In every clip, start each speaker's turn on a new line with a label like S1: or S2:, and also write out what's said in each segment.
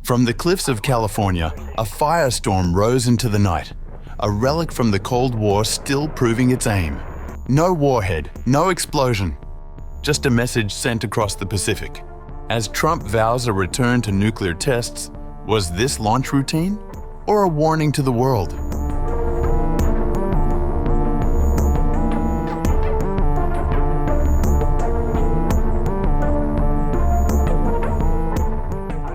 S1: From the cliffs of California, a firestorm rose into the night, a relic from the Cold War still proving its aim. No warhead, no explosion, just a message sent across the Pacific. As Trump vows a return to nuclear tests, was this launch routine or a warning to the world?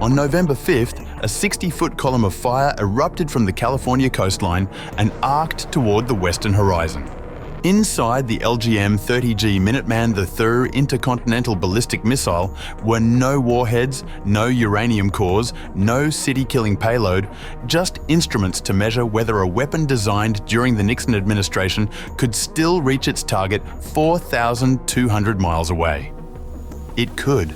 S1: On November 5th, a 60-foot column of fire erupted from the California coastline and arced toward the western horizon. Inside the LGM-30G Minuteman III intercontinental ballistic missile were no warheads, no uranium cores, no city-killing payload, just instruments to measure whether a weapon designed during the Nixon administration could still reach its target 4,200 miles away. It could.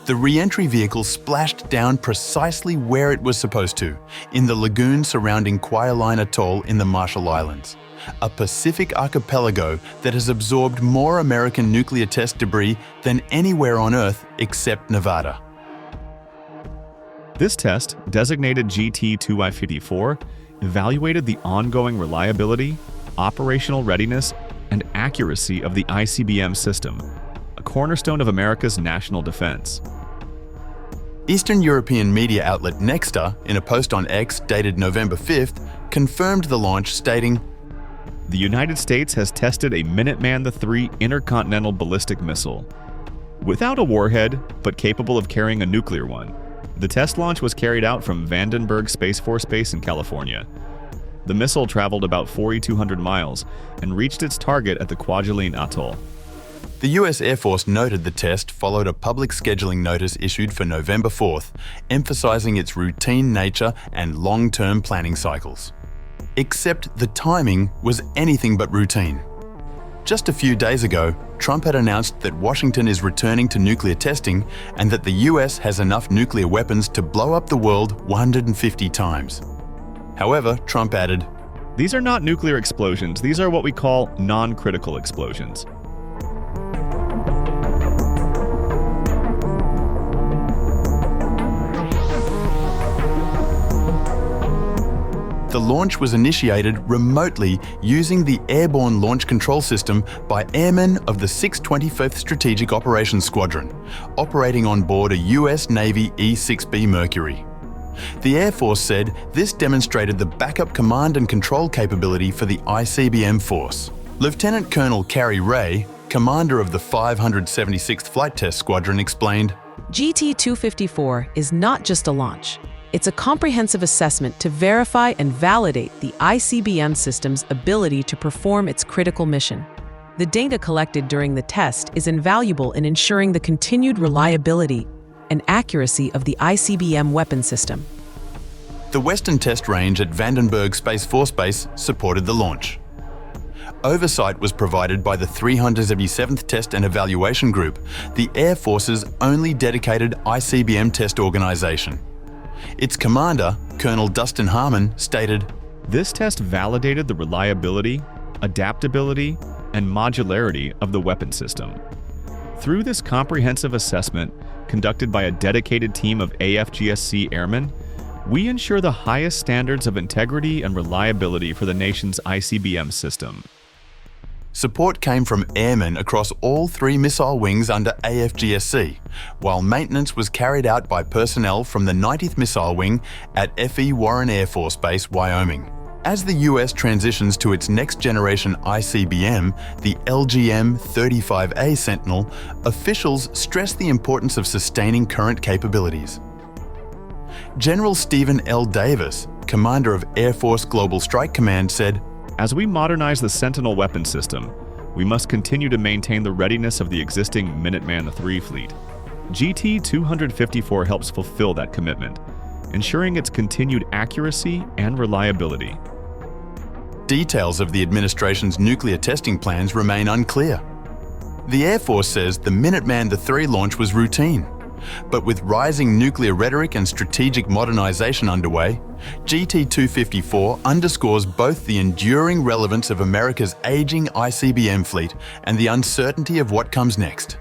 S1: The re-entry vehicle splashed down precisely where it was supposed to, in the lagoon surrounding Kwajalein Atoll in the Marshall Islands, a Pacific archipelago that has absorbed more American nuclear test debris than anywhere on Earth except Nevada.
S2: This test, designated GT2I54, evaluated the ongoing reliability, operational readiness, and accuracy of the ICBM system, a cornerstone of America's national defense.
S1: Eastern European media outlet Nexta, in a post on X dated November 5th, confirmed the launch, stating,
S2: "The United States has tested a Minuteman III intercontinental ballistic missile. Without a warhead, but capable of carrying a nuclear one. The test launch was carried out from Vandenberg Space Force Base in California. The missile traveled about 4,200 miles and reached its target at the Kwajalein Atoll."
S1: The US Air Force noted the test followed a public scheduling notice issued for November 4th, emphasizing its routine nature and long-term planning cycles. Except the timing was anything but routine. Just a few days ago, Trump had announced that Washington is returning to nuclear testing and that the US has enough nuclear weapons to blow up the world 150 times. However, Trump added,
S2: "These are not nuclear explosions, these are what we call non-critical explosions."
S1: The launch was initiated remotely using the Airborne Launch Control System by airmen of the 625th Strategic Operations Squadron, operating on board a US Navy E-6B Mercury. The Air Force said this demonstrated the backup command and control capability for the ICBM force. Lieutenant Colonel Carrie Ray, commander of the 576th Flight Test Squadron, explained,
S3: "GT254 is not just a launch. It's a comprehensive assessment to verify and validate the ICBM system's ability to perform its critical mission. The data collected during the test is invaluable in ensuring the continued reliability and accuracy of the ICBM weapon system."
S1: The Western Test Range at Vandenberg Space Force Base supported the launch. Oversight was provided by the 377th Test and Evaluation Group, the Air Force's only dedicated ICBM test organization. Its commander, Colonel Dustin Harmon, stated,
S2: "This test validated the reliability, adaptability, and modularity of the weapon system. Through this comprehensive assessment, conducted by a dedicated team of AFGSC airmen, we ensure the highest standards of integrity and reliability for the nation's ICBM system."
S1: Support came from airmen across all three missile wings under AFGSC, while maintenance was carried out by personnel from the 90th Missile Wing at F.E. Warren Air Force Base, Wyoming. As the US transitions to its next-generation ICBM, the LGM-35A Sentinel, officials stress the importance of sustaining current capabilities. General Stephen L. Davis, commander of Air Force Global Strike Command, said,
S2: "As we modernize the Sentinel weapon system, we must continue to maintain the readiness of the existing Minuteman III fleet. GT254 helps fulfill that commitment, ensuring its continued accuracy and reliability."
S1: Details of the administration's nuclear testing plans remain unclear. The Air Force says the Minuteman III launch was routine, but with rising nuclear rhetoric and strategic modernization underway, GT254 underscores both the enduring relevance of America's aging ICBM fleet and the uncertainty of what comes next.